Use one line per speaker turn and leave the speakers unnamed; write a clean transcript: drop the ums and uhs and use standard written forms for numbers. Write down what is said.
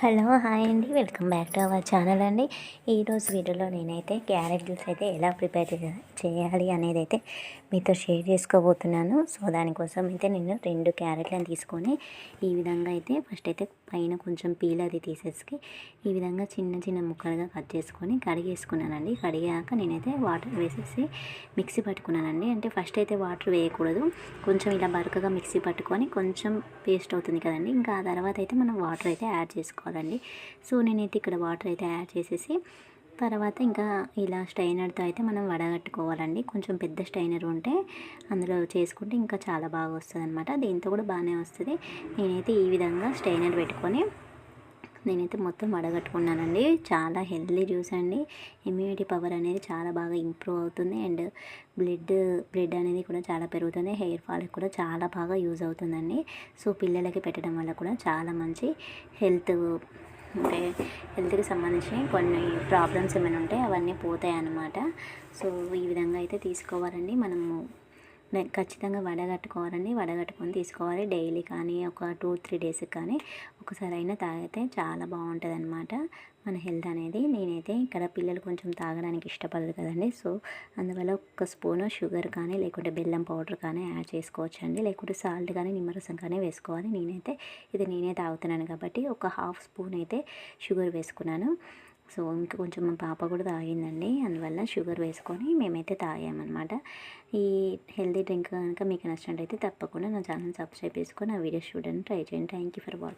Hello hi అండి, welcome back to our channel అండి. ఈరోజు వీడియోలో నేనైతే క్యారెట్ జ్యూస్ అయితే ఎలా ప్రిపేర్ చేయాలి అనేది అయితే మీతో షేర్ చేసుకోబోతున్నాను. సో దానికోసం అయితే నేను 2 క్యారెట్లను తీసుకొని ఈ విధంగా అయితే ఫస్ట్ అయితే పైన కొంచెం పీల్ అది తీసేసి ఈ విధంగా చిన్న చిన్న ముక్కలుగా కట్ చేసుకొని కడిగేసుకున్నానండి. కడిగాక నేనైతే వాటర్ వేసేసి మిక్సీ పట్టుకున్నానండి. అంటే ఫస్ట్ అయితే వాటర్ వేయకూడదు, కొంచెం ఇలా బరకగా మిక్సీ పట్టుకొని కొంచెం పేస్ట్ అవుతుంది కదండి. ఇంకా ఆ తర్వాత అయితే మనం వాటర్ అయితే యాడ్ చేసుకోవాలండి. సో నేనైతే ఇక్కడ వాటర్ అయితే యాడ్ చేసేసి తర్వాత ఇంకా ఇలా స్ట్రైనర్తో అయితే మనం వడగట్టుకోవాలండి. కొంచెం పెద్ద స్ట్రైనర్ ఉంటే అందులో చేసుకుంటే ఇంకా చాలా బాగా వస్తుంది అనమాట. దీంతో కూడా బాగానే వస్తుంది. నేనైతే ఈ విధంగా స్ట్రైనర్ పెట్టుకొని నేనైతే మొత్తం వడగట్టుకున్నానండి. చాలా హెల్తీ జ్యూస్ అండి. ఇమ్యూనిటీ పవర్ అనేది చాలా బాగా ఇంప్రూవ్ అవుతుంది అండ్ బ్లడ్ అనేది కూడా చాలా పెరుగుతుంది. హెయిర్ ఫాల్కి కూడా చాలా బాగా యూజ్ అవుతుందండి. సో పిల్లలకి పెట్టడం వల్ల కూడా చాలా మంచి అంటే హెల్త్కి సంబంధించి కొన్ని ప్రాబ్లమ్స్ ఏమైనా ఉంటే అవన్నీ పోతాయి అన్నమాట. సో ఈ విధంగా అయితే తీసుకోవాలండి. మనము ఖచ్చితంగా వడగట్టుకోవాలండి. వడగట్టుకొని తీసుకోవాలి. డైలీ కానీ ఒక 2-3 డేస్కి కానీ ఒకసారి అయినా తాగితే చాలా బాగుంటుంది అనమాట మన హెల్త్ అనేది. నేనైతే ఇక్కడ పిల్లలు కొంచెం తాగడానికి ఇష్టపడరు కదండి. సో అందువల్ల ఒక స్పూను షుగర్ కానీ లేకుంటే బెల్లం పౌడర్ కానీ యాడ్ చేసుకోవచ్చండి. లేకుంటే సాల్ట్ కానీ నిమ్మరసం కానీ వేసుకోవాలి. నేనే తాగుతున్నాను కాబట్టి ఒక హాఫ్ స్పూన్ అయితే షుగర్ వేసుకున్నాను. సో ఇంకా కొంచెం మా పాప కూడా తాగిందండి. అందువల్ల షుగర్ వేసుకొని మేమైతే తాగామన్నమాట. ఈ హెల్తీ డ్రింక్ కనుక మీకు నచ్చినట్టయితే తప్పకుండా నా ఛానల్ సబ్స్క్రైబ్ చేసుకొని ఆ వీడియోస్ చూడండి, ట్రై చేయండి. Thank you for watching.